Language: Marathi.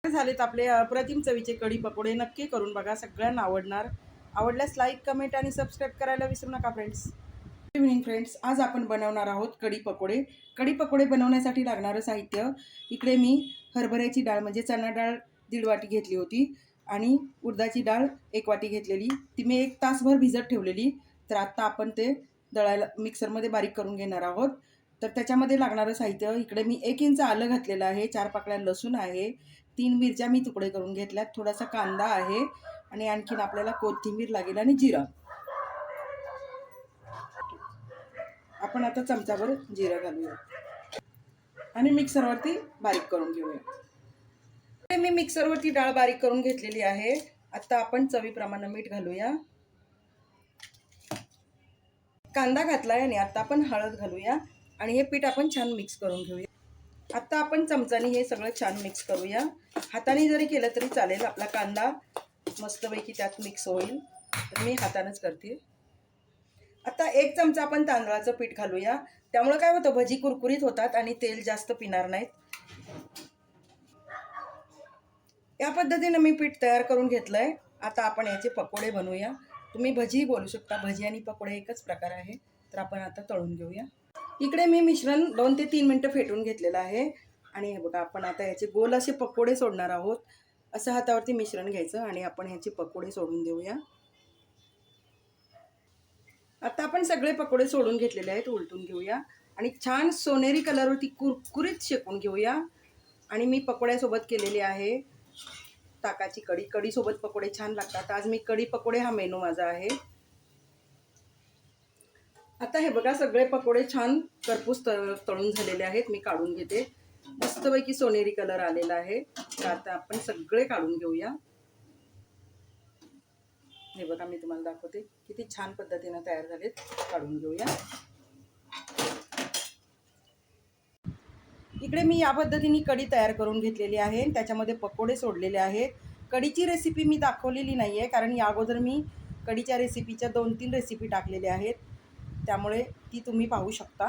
झालेत आपले अप्रतिम चवीचे कढी पकोडे. नक्की करून बघा, सगळ्यांना आवडणार. आवडल्यास लाईक, कमेंट आणि सबस्क्राईब करायला विसरू नका फ्रेंड्स. Good evening friends. आज आपण बनवणार आहोत कढी पकोडे. कढी पकोडे बनवण्यासाठी लागणारं साहित्य, इकडे मी हरभऱ्याची डाळ म्हणजे चणा डाळ 1.5 वाटी घेतली होती आणि उडदाची डाळ 1 वाटी घेतलेली. ती मी 1 तासभर भिजत ठेवलेली. तर आत्ता आपण ते दळायला मिक्सरमध्ये बारीक करून घेणार आहोत. तर त्याच्यामध्ये लागणारं साहित्य, इकडे मी 1 इंच आलं घातलेलं आहे, 4 पाकळ्या लसूण आहे, 3 मिरच्या मी तुकडे करून घेतल्यात, थोडासा कांदा आहे आणि आणखीन आपल्याला कोथिंबीर लागेल आणि जिरा. आपण आता चमचाभर जिरं घालूया आणि मिक्सरवरती बारीक करून घेऊया. मी मिक्सरवरती डाळ बारीक करून घेतलेली आहे. आता आपण चवीप्रमाणे मीठ घालूया, कांदा घातलाय आणि आता आपण हळद घालूया आणि हे पीठ आपण छान मिक्स करून घेऊया. आता आपण चमचाने हे सगळं छान मिक्स करूया. हाताने जरी केलं तरी चालेल, आपला कांदा मस्तपैकी त्यात मिक्स होईल. तर मी हातानेच करते. आता 1 चमचा आपण तांदळाचं पीठ घालूया, त्यामुळे काय होतं, भजी कुरकुरीत होतात आणि तेल जास्त पिणार नाहीत. या पद्धतीने मी पीठ तयार करून घेतलंय. आता आपण याचे पकोडे बनवूया. तुम्ही भजी बोलू शकता, भजी आणि पकोडे एकच प्रकार आहे. तर आपण आता तळून घेऊया. इकडे मी मिश्रण 2 ते 3 मिनटं फेटून घेतलेलं आहे आणि हे बघा, आपण आता याचे गोल असे पकोडे सोडणार आहोत. असं हातावरती मिश्रण घ्यायचं आणि आपण ह्याचे पकोडे सोडून देऊया. आता आपण सगळे पकोडे सोडून घेतलेले आहेत. उलटून घेऊया आणि छान सोनेरी कलरवरती कुरकुरीत शेकून घेऊया. आणि मी पकोड्यासोबत केलेली आहे ताकाची कढी. कढीसोबत पकोडे छान लागतात. आज मी कढी पकोडे हा मेनू माझा आहे. आता हे बघा, सगळे पकोडे छान करपूस तळून झालेले आहेत. मी काढून घेते. मस्तपैकी सोनेरी कलर आलेला आहे. तर आता आपण सगळे काढून घेऊया. हे बघा, मी तुम्हाला दाखवते किती छान पद्धतीने तयार झालेत. काढून घेऊया. इकडे मी या पद्धतीने कढी तयार करून घेतलेली आहे. त्याच्यामध्ये पकोडे सोडलेले आहेत. कढीची रेसिपी मी दाखवलेली नाही आहे, कारण या अगोदर मी कढीच्या रेसिपीच्या 2-3 रेसिपी टाकलेल्या आहेत, त्यामुळे ती तुम्ही पाहू शकता.